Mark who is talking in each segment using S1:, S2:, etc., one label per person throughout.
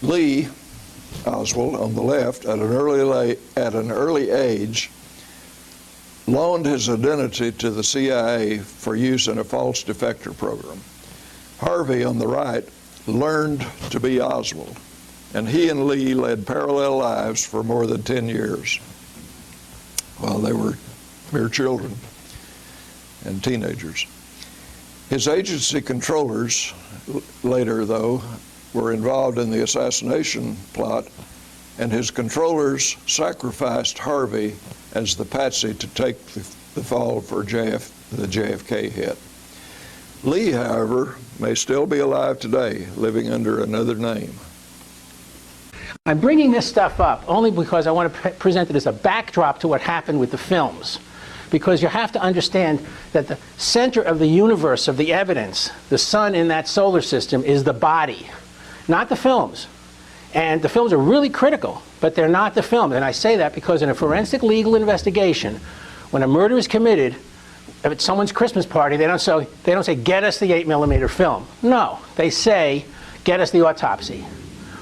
S1: Lee Oswald, on the left, at an early age, loaned his identity to the CIA for use in a false defector program. Harvey, on the right, learned to be Oswald, and he and Lee led parallel lives for more than 10 years while they were mere children and teenagers. His agency controllers later, though, were involved in the assassination plot, and his controllers sacrificed Harvey as the patsy to take the fall for the JFK hit. Lee, however, may still be alive today, living under another name.
S2: I'm bringing this stuff up only because I want to present it as a backdrop to what happened with the films. Because you have to understand that the center of the universe of the evidence, the sun in that solar system, is the body, not the films. And the films are really critical, but they're not the films. And I say that because in a forensic legal investigation, when a murder is committed at someone's Christmas party, they don't say, get us the 8mm film. No, they say, get us the autopsy.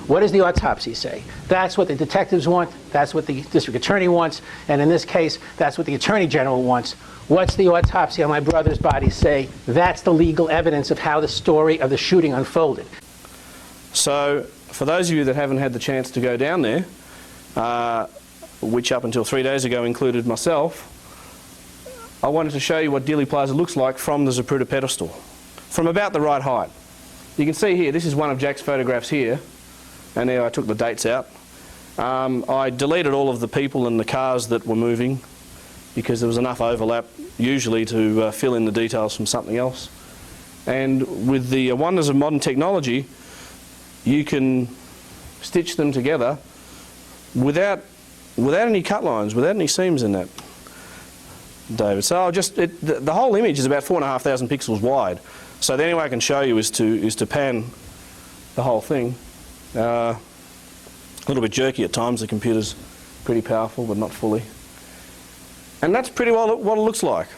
S2: What does the autopsy say? That's what the detectives want, that's what the district attorney wants, and in this case, that's what the attorney general wants. What's the autopsy on my brother's body say? That's the legal evidence of how the story of the shooting unfolded.
S3: So, for those of you that haven't had the chance to go down there, which up until 3 days ago included myself, I wanted to show you what Dealey Plaza looks like from the Zapruder pedestal, from about the right height. You can see here, this is one of Jack's photographs here, and there I took the dates out. I deleted all of the people and the cars that were moving because there was enough overlap usually to fill in the details from something else. And with the wonders of modern technology, you can stitch them together without any cut lines, without any seams in that, David. So the whole image is about 4,500 pixels wide. So the only way I can show you is to pan the whole thing. A little bit jerky at times. The computer's pretty powerful, but not fully. And that's pretty well what it looks like.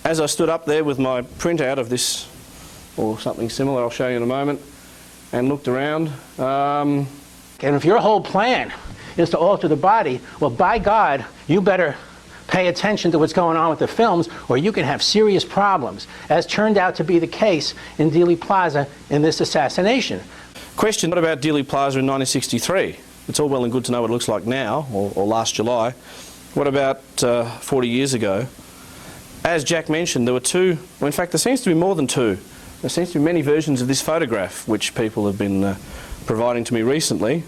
S3: As I stood up there with my printout of this, or something similar, I'll show you in a moment, and looked around.
S2: And if your whole plan is to alter the body, well, by God, you better pay attention to what's going on with the films, or you can have serious problems, as turned out to be the case in Dealey Plaza in this assassination.
S3: Question, what about Dealey Plaza in 1963? It's all well and good to know what it looks like now, or last July. What about 40 years ago? As Jack mentioned, there were two, well, in fact there seems to be more than two. There seems to be many versions of this photograph which people have been providing to me recently.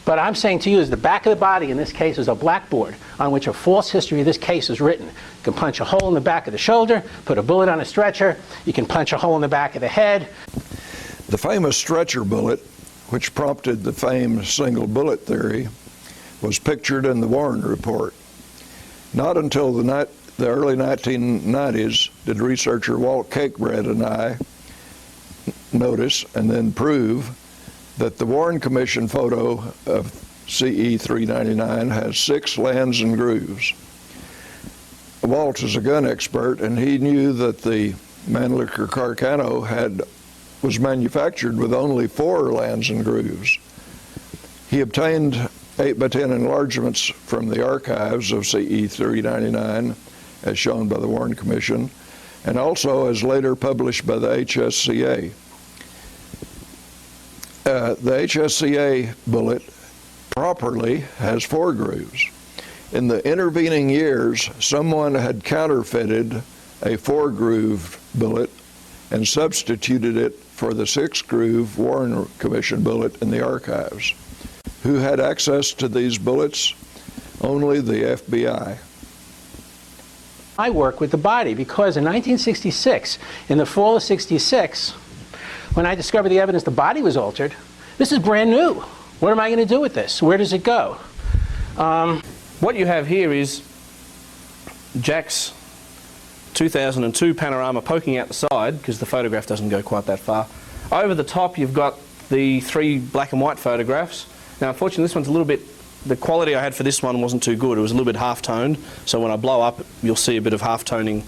S2: But I'm saying to you is the back of the body in this case is a blackboard on which a false history of this case is written. You can punch a hole in the back of the shoulder, put a bullet on a stretcher, you can punch a hole in the back of the head.
S1: The famous stretcher bullet, which prompted the famed single bullet theory, was pictured in the Warren Report. Not until the early 1990s did researcher Walt Cakebread and I notice and then prove that the Warren Commission photo of CE 399 has 6 lands and grooves. Walt is a gun expert, and he knew that the Mannlicher Carcano was manufactured with only 4 lands and grooves. He obtained 8x10 enlargements from the archives of CE 399, as shown by the Warren Commission, and also as later published by the HSCA. The HSCA bullet properly has 4 grooves. In the intervening years, someone had counterfeited a 4-groove bullet and substituted it for the 6-groove Warren Commission bullet in the archives. Who had access to these bullets? Only the FBI.
S2: I work with the body because in 1966, in the fall of '66, when I discovered the evidence the body was altered, this is brand new. What am I going to do with this? Where does it go?
S3: What you have here is Jack's 2002 panorama poking out the side, because the photograph doesn't go quite that far. Over the top you've got the 3 black and white photographs. Now unfortunately this one's a little bit, the quality I had for this one wasn't too good. It was a little bit half-toned, so when I blow up you'll see a bit of half-toning